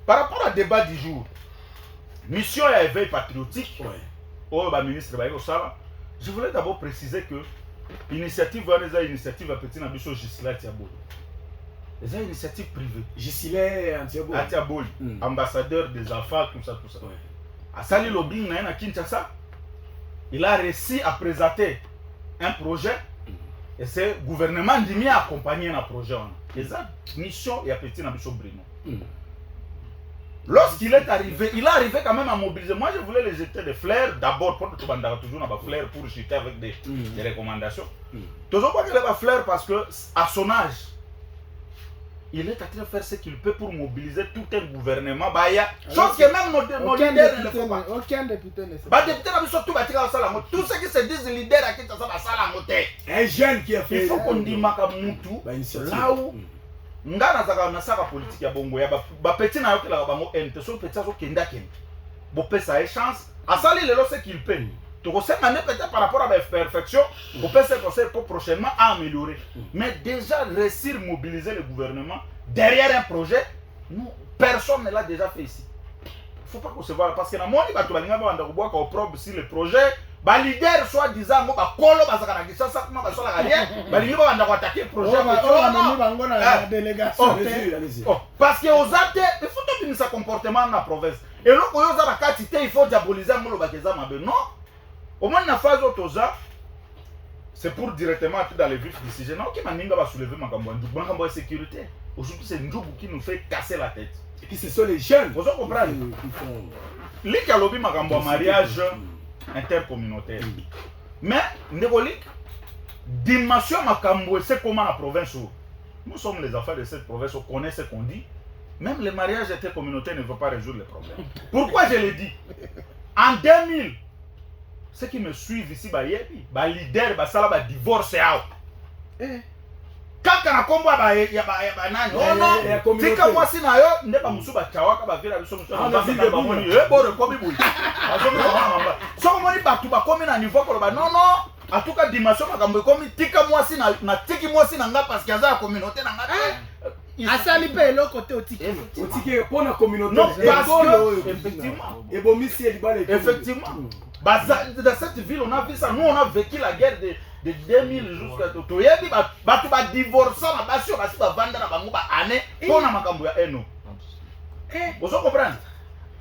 par rapport au débat du jour, mission et éveil patriotique, ministre je voulais d'abord préciser que l'initiative est une initiative à petit nabiso Gisela Tiaboli. C'est une initiative privée. Gisela Tiaboli, ambassadeur des enfants, tout ça. À Sali Lobbying, à Kinshasa, il a réussi à présenter un projet et c'est le gouvernement qui a accompagné le projet. Et ça, mission et à petit nabiso Brino. Lorsqu'il est arrivé, il est arrivé quand même à mobiliser. Moi, je voulais les jeter des fleurs d'abord pour que tout le monde toujours des fleurs pour jeter avec des recommandations. Toujours pas qu'il ait des fleurs parce que à son âge, il est en train de faire ce qu'il peut pour mobiliser tout un gouvernement. Chose que même nos leaders ne font pas. Aucun député ne sait pas. Tous ceux qui se disent leaders à qui ça va un jeune qui a fait. Il faut qu'on dise Makamutu là où. Ngana zaka na saka politique ya bongo ya ba petit na yoke la bango ente so petit so kenda kenda bo pesa e chance asali lelo ce qu'il paye to ko sema ne peut-être par rapport à la perfection bo pesa conseil pour prochainement améliorer mais déjà réussir mobiliser le gouvernement derrière un projet nous personne ne l'a déjà fait ici. Faut pas qu'on se voit parce que na moni ba to balinga ba ndako boka au probe sur le projet ba leader soit disant ba kolo ba saka na kisasa kuma ba sola rien ba lingi ba ndako attaquer projet parce que aux até il faut tout ce comportement dans la province et là ko yoza la quantité il faut diaboliser ngolo ba keza mabe non au moins na phase autoza c'est pour directement entrer dans le vif du sujet non qui maninga ba soulever makambo de sécurité aujourd'hui c'est Ndjoubou qui nous fait casser la tête et puis ce sont les jeunes vous comprenez li ka lobi makambo mariage intercommunautaire mais Négolik dimension makambo c'est comment la province nous sommes les enfants de cette province on connaît ce qu'on dit même les mariages intercommunautaires ne vont pas résoudre les problèmes. Pourquoi je le dis en 2000 ceux qui me suivent ici ba leader ba sala ba divorce kaka na kombo ba nani non tika mwasi na yo nde ba musu ba chawaka ba vila biso musu ba moni bo rekomi buli so moni ba tu ba komi na niveau ko ba non en tout cas dimension makambo komi tika mwasi na tiki mwasi na nga parce que aza communauté na nga asali pe lo côté otiki pour la communauté non parce que effectivement et bon monsieur effectivement dans cette ville on a vu ça nous on a vécu la guerre de 2000 jusqu'à toyebi batu ba divorcer na basi basi ba vanda na bango ba année pour na makambo ya eno vous comprenez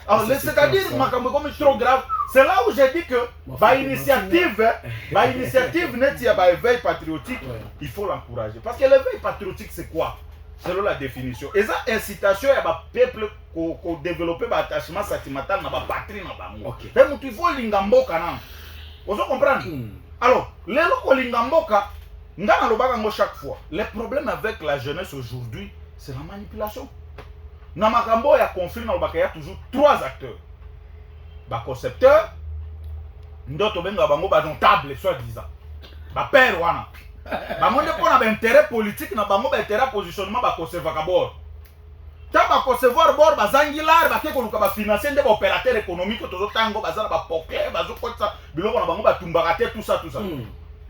alors c'est-à-dire makambo comme trop grave c'est là où j'ai dit que ba initiative net ya ba éveil patriotique il faut l'encourager parce que l'éveil patriotique c'est quoi selon la définition et ça incitation ya ba peuple ko développer ba attachement sentimental na ba patrie na bango mais mutu il faut linga mboka na vous comprenez alors lelo ko linga mboka ngana lobaka ngo chaque fois les problèmes avec la jeunesse aujourd'hui c'est la manipulation na makambo ya conflit na lobaka ya toujours trois acteurs ba concepteur ndoto benga bango ba notable soit disant ba père wana bango nde pona ba intérêt politique na bango ba intérêt positionnement ba conserva kabor ta ba concevoir bord bazangilar ba ke koluka ba financer nde ba opérateur économique tozo tango bazala ba poker bazo kotsa biloko na bango ba tumbaka te tout ça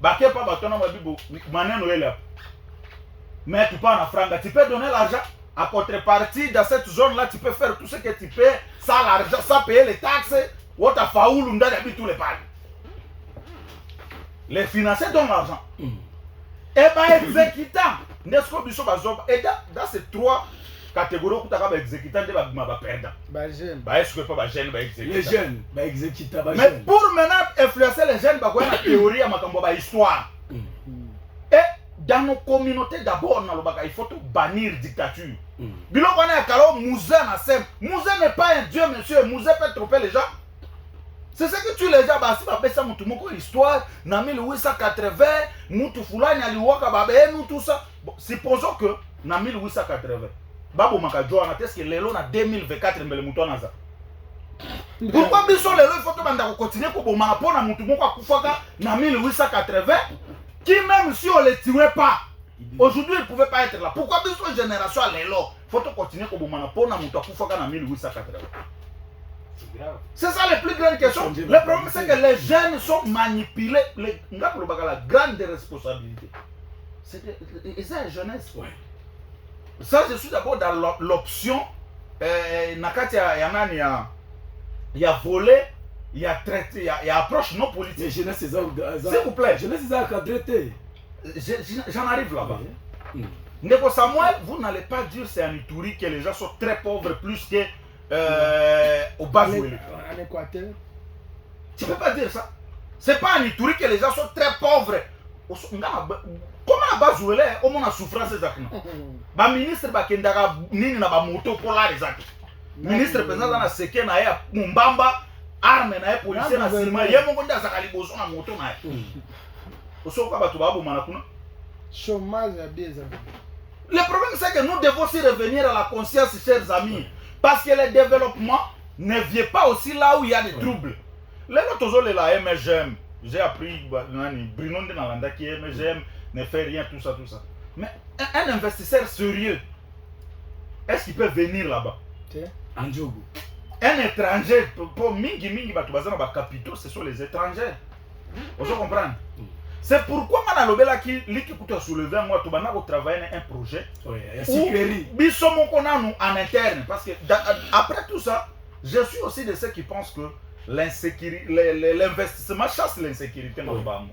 ba ke pa ba tona ba bibo maneno ele mais tu pas na franga tu peux donner l'argent à contrepartie dans cette zone là tu peux faire tout ce que tu peux sans l'argent sans payer les taxes ou ta faoulou ndani habite tous les pales les financiers donnent l'argent et ba exécutant n'est-ce que biso bazoba et dans ces trois catégories où tu as exécutant de ba perdant ba jeune ba est-ce que pas ba jeune ba exécutant les jeunes ba exécutant ba mais pour maintenant influencer les jeunes ba quoi la théorie à makambo ba histoire et dans nos communautés d'abord na lobaka il faut tout bannir dictature biloko na kalo Mouzé na sem Mouzé n'est pas un dieu monsieur Mouzé peut tromper les gens c'est ce que tu les gens basi ba pesa mutu moko histoire na 1880 mutu fulani aliwaka babe nous tout ça bon, supposons que na 1880 babo makajo na est-ce que lelo na 2024 mbele mutu anaza pourquoi biso lelo il faut que banda ko continuer ko bomana pona mutu moko akufaka na 1880 qui même si on les tuait pas aujourd'hui il pouvait pas être là pourquoi biso génération lelo faut que continuer ko bomana pona mutu akufaka na 1880 c'est ça la plus grande question. Le problème c'est que les jeunes sont manipulés. La grande responsabilité. C'est ça la jeunesse. Ouais. Ça je suis d'abord dans l'option nakati ya nani ya volet ya traité ya approche non politique. Jeunesse s'il vous plaît, jeunesse ça cadré. J'en arrive là-bas. Ndeko Samuel, vous n'allez pas dire c'est en Ituri que les gens sont très pauvres plus que au Bazouélé. En Équateur. Tu peux pas dire ça. C'est pas en Ituri que les gens sont très pauvres. Comment à Bazouélé, au moins la souffrance des actes. Ba ministre ba kendaka nini na ba moto pola les actes. Ministre président na seke na ya Mumbamba, arme na ya policier na sima, ye mongo nda zakali bozo na moto na ya. Osoka ba to ba bomana kuna. Chômage à des amis. Le problème c'est que nous devons aussi revenir à la conscience, chers amis, parce que le développement ne vient pas aussi là où il y a des troubles. Les autres la MGM, j'ai appris Bruno de Nalanda qui MGM ne fait rien, tout ça. Mais un investisseur sérieux, est-ce qu'il peut venir là-bas? En Djogo. Un étranger, pour mingi batubazana ba capitaux, ce sont les étrangers. Vous comprenez? C'est pourquoi Manalobela qui a soulevé moi tout bana travailler un projet. Oui, en interne parce que après tout ça, je suis aussi de ceux qui pensent que l'investissement chasse l'insécurité dans le bas.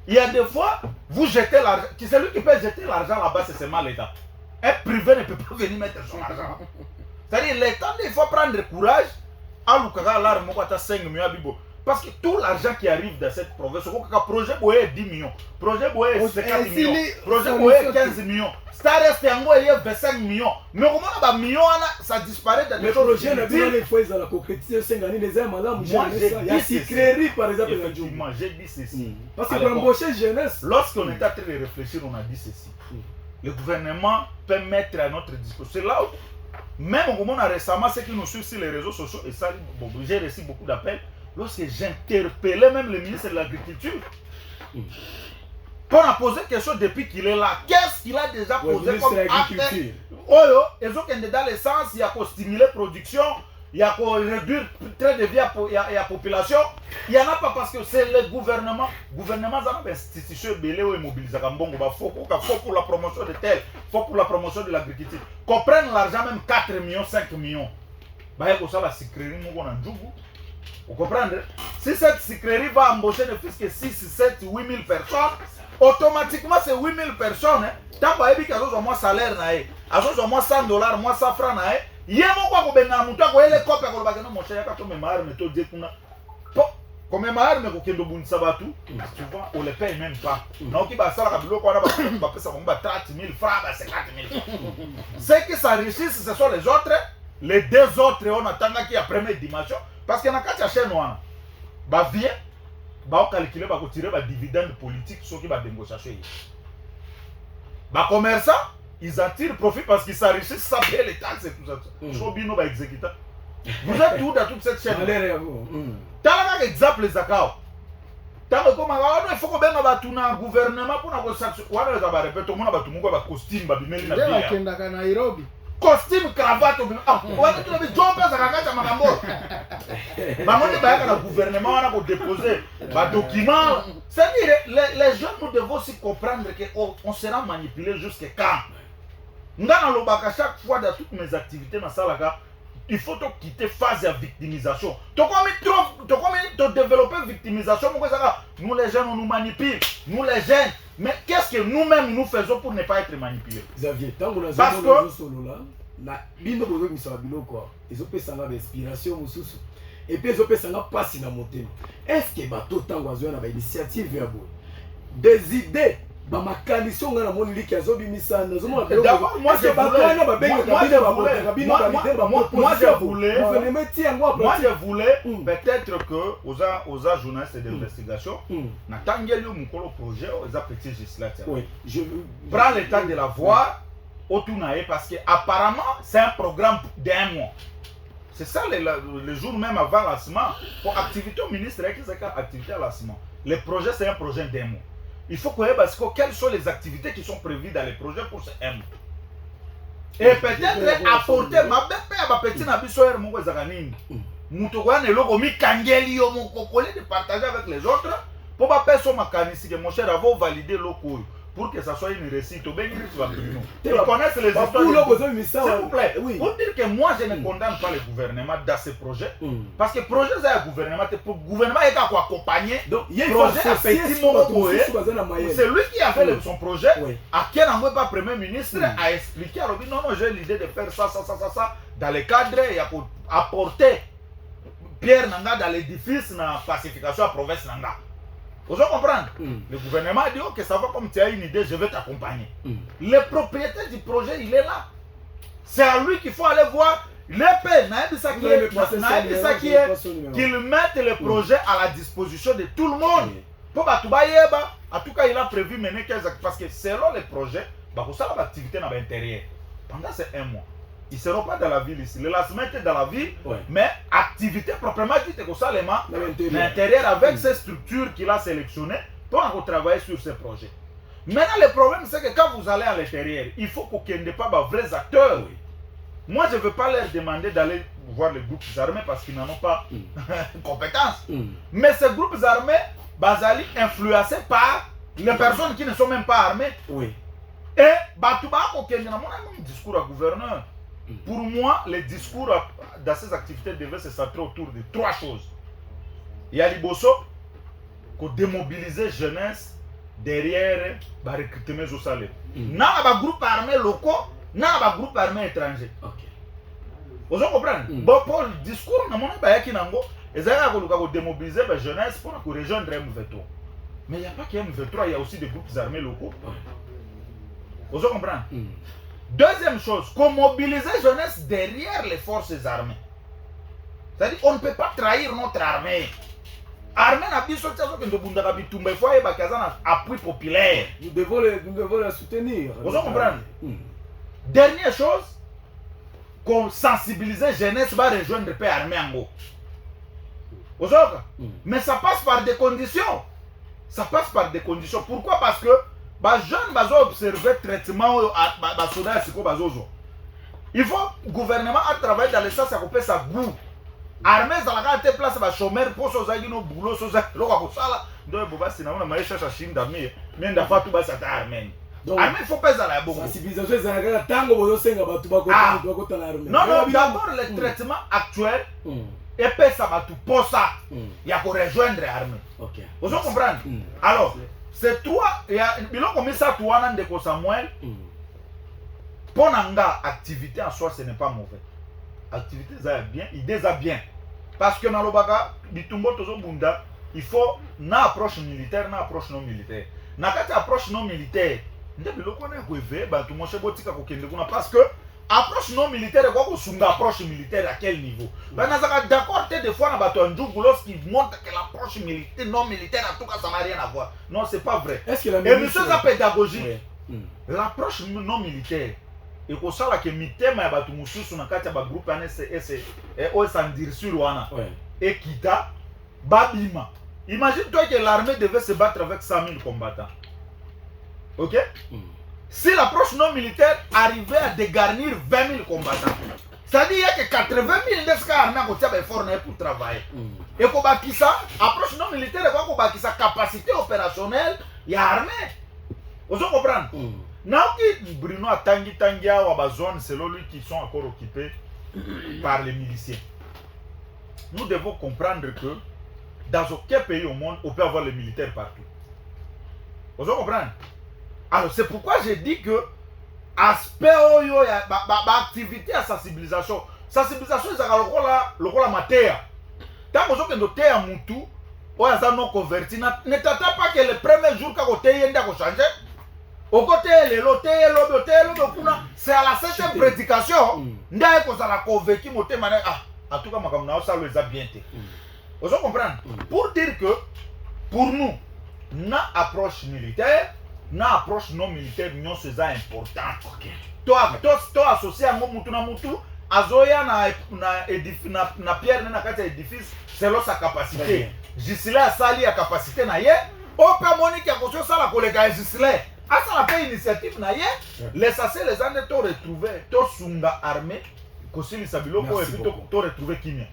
Il y a des fois, vous jetez l'argent, celui qui peut jeter l'argent là-bas, c'est seulement l'État. Un privé ne peut pas venir mettre son argent. C'est-à-dire l'État, il faut prendre courage à l'Ukaka, l'arme, 5 millions. Parce que tout l'argent qui arrive dans cette province, le projet Boye 10 millions, projet Boye 50 millions, projet Boye 15 millions, Star Est 25 millions. Mais comment on a millions, ça disparaît dans les projets. Les fois, ils ont la concrétisation, c'est gagné les ailes, madame. Moi, j'ai dit ceci. Par exemple, effectivement, j'ai dit ceci. Parce que pour embaucher jeunesse. Lorsqu'on est en train de réfléchir, on a dit ceci. Le gouvernement peut mettre à notre disposition. C'est là où, même au moment récemment, ceux qui nous suivent sur les réseaux sociaux, et ça, bon, j'ai reçu beaucoup d'appels. Lorsque j'interpellais même le ministre de l'Agriculture pour poser quelque chose depuis qu'il est là, qu'est-ce qu'il a déjà posé comme acte? Oh, ils ont dans le sens, il y a qu'à stimuler la production, il y a qu'à réduire le trait de vie à la population. Il n'y en a pas parce que c'est le gouvernement. Le gouvernement a une institution belée ou immobilisée. Il faut pour la promotion de tel, il faut pour la promotion de l'agriculture. Qu'on prenne l'argent, même 4 millions, 5 millions. Il y a que ça, la sucrerie, nous, on a vous comprenez? Si cette sucrerie va embaucher ne plus que 6, 7, 8 000 personnes, automatiquement c'est 8 000 personnes. Tant que vous avez moins salaire, vous avez moins $100, moins 100 francs. Il y a beaucoup de gens qui ont les copies de mon cher, comme ma arme, comme ma arme, souvent on ne les paye même pas. Donc il va faire 30 000 francs, 50 000 francs. Ceux qui s'enrichissent, ce sont les autres. Les deux autres, on attend qu'il y a première dimension. Parce que dans le cas de la chaîne noire, bah vient, bah calculer, bah tirer bah dividende politique sur qui va négocier. Bah commerçants, ils en tirent profit parce qu'ils s'enrichissent, ça paye les taxes et tout ça. Chobino va exécuter. Vous êtes où dans toute cette chaîne? T'as un exemple les accords. Tant que comme il faut que ben batuna gouvernement pour na construction. Voilà ça va répéter, tout le monde va tout le monde va costume, va bimeli na bien. Nairobi. Costume, cravate, on va tout le monde jumper ça kaka makambo. Bah moi je vais au gouvernement on a pour déposer des documents. C'est-à-dire les jeunes nous devons aussi comprendre que on sera manipulé jusqu'à quand. Ngana lobaka chaque fois dans toutes mes activités dans salaka, il faut quitter phase de victimisation. Tu comme développer victimisation, nous les jeunes on nous manipule, nous les jeunes. Mais qu'est-ce que nous-mêmes nous faisons pour ne pas être manipulés? Xavier, tant que nous avons ils ont fait ça d'inspiration et puis ils ont fait ça passer dans mon thème. Est-ce que bateau tant que na initiative des idées ba makanisi nga na moni liki azobimisa nazomona d'abord moi je voulais peut-être que aux journalistes d'investigation natangeli mukolo projet aux petits législatifs. Oui, je prends le temps de la voir autonaé parce que apparemment c'est un programme d'un mois. C'est ça le jour même avant lancement pour activité au ministre qui c'est activité à lancement. Le projet c'est un projet d'un mois. Il faut qu'on parce que quelles sont les activités qui sont prévues dans les projets pour ce M. Et peut-être apporter ma bébé à ma petite nabisoyer mon zaganine. Moutouane et logo mi kangeli yo mon cocolé de partager avec les autres pour ma personne ma canisi que mon cher avant valider locaux pour que ça soit une réussite. Ils Te connaissent les ba histoires. pulo bozo misa S'il vous plaît, oui. pour dire que moi je ne condamne pas le gouvernement dans ce projet. Parce que le projet c'est un gouvernement, pour le gouvernement est à accompagner. Donc il y a un projet à petit moment. C'est lui qui a fait Oui. son projet. Oui. À quel endroit pas premier ministre a expliqué à Robi, non, j'ai l'idée de faire ça, dans le cadre et pour apporter Pierre Nanga dans l'édifice dans la pacification à la province Nanga. Vous comprenez? Le gouvernement a dit ok, ça va comme tu as une idée, je vais t'accompagner. Le propriétaire du projet, il est là. C'est à lui qu'il faut aller voir l'épée. Qu'il mette le projet à la disposition de tout le monde. Pour en tout cas, il a prévu mener 15 activités. Parce que selon le projet, il y a l'activité dans l'intérieur. Pendant ces 1 mois. Ils ne seront pas dans la ville ici. Le lancement était dans la ville, mais activité proprement dite que ça, l'intérieur avec ces structures qu'il a sélectionnées pour travailler sur ces projets. Maintenant, le problème, c'est que quand vous allez à l'intérieur, il faut qu'il n'y ait pas de vrais acteurs. Moi, je ne veux pas leur demander d'aller voir les groupes armés parce qu'ils n'en ont pas compétence. Mais ces groupes armés, basali influencés par les personnes qui ne sont même pas armées. Et Batouba, il y a un discours à gouverneur. Pour moi, le discours dans ces activités devait se centrer autour de 3 choses. Il y a Liboso, qu'on démobiliser jeunesse derrière le recrutement au salaire. Il y a des groupes armés locaux, il y a des groupes armés étrangers. Vous comprenez? Bon, pour le discours, il y a démobiliser la jeunesse pour rejoindre M23. Mais il n'y a pas que M23, il y a aussi des groupes armés locaux. Vous comprenez? Deuxième chose, qu'on mobilise la jeunesse derrière les forces armées. C'est-à-dire qu'on ne peut pas trahir notre armée. L'armée n'a pas appui populaire. Nous devons la soutenir. Vous comprenez? Dernière chose, qu'on sensibilise la jeunesse va rejoindre le armée en gros. Vous comprenez? Mais ça passe par des conditions. Ça passe par des conditions. Pourquoi? Parce que les jeunes vont observer le traitement des soldats. Il faut que le gouvernement travaille dans le sens où il sa goût. L'armée, ça a été place de chômeurs pour se faire un boulot. Il faut pas ça. Non, d'abord le traitement actuel. Et puis ça va tout pour ça. Il y a pour rejoindre l'armée. Vous comprenez? Alors, c'est toi, il y a comme ça, toi, Ndeko Samuel. Pour l'anga, activité en soi, ce n'est pas mauvais. Activité, ça bien, idée, ça bien. Parce que dans le baga, il faut une approche militaire, une approche non militaire. Dans cette approche non militaire, parce que approche non militaire, c'est approche militaire à quel niveau? D'accord, des fois, lorsqu'il montre que l'approche militaire, non militaire, en tout cas, ça n'a rien à voir. Non, c'est pas vrai. Et monsieur, ça pédagogique. L'approche non militaire, et pour ça, que mitema ya batu mususu na kati ya ba groupe et osandir sur wana. Et kita babima. Imagine-toi que l'armée devait se battre avec 100 000 combattants. OK? Si l'approche non militaire arrivait à dégarnir 20 000 combattants, c'est-à-dire que 80 000 de armée pour travailler. Et pour ça, l'approche non militaire, il y a capacité opérationnelle, il y a armée. Vous comprenez? Bruno a tangi à Bazone, c'est lui qui sont encore occupés par les miliciens. Nous devons comprendre que dans aucun pays au monde, on peut avoir les militaires partout. Vous comprenez? Alors c'est pourquoi j'ai dit que aspect activité à sensibilisation. Sensibilisation, c'est la matière. Tant que vous avez un moutou, vous avez non converti. Ne t'attends pas que le premier jour que vous avez changé. Au côté c'est à la 7e prédication. Ndaye ko ça la convaincu moté mané en tout cas makamna ça les a bien été. Vous comprenez? Pour dire que pour nous na approche militaire, na approche non militaire non c'est important. Toi associé à mutu na mutu azoya na pierre na kati édifice selon sa capacité. Gisela sali a capacité na ye, o pe monique a conscience ça la collègue Gisela. À ça, la initiative, les sassés, les années, t'ont retrouvé, t'ont sunga armé, qu'aussi les sabilos, t'ont retrouvé Kimia.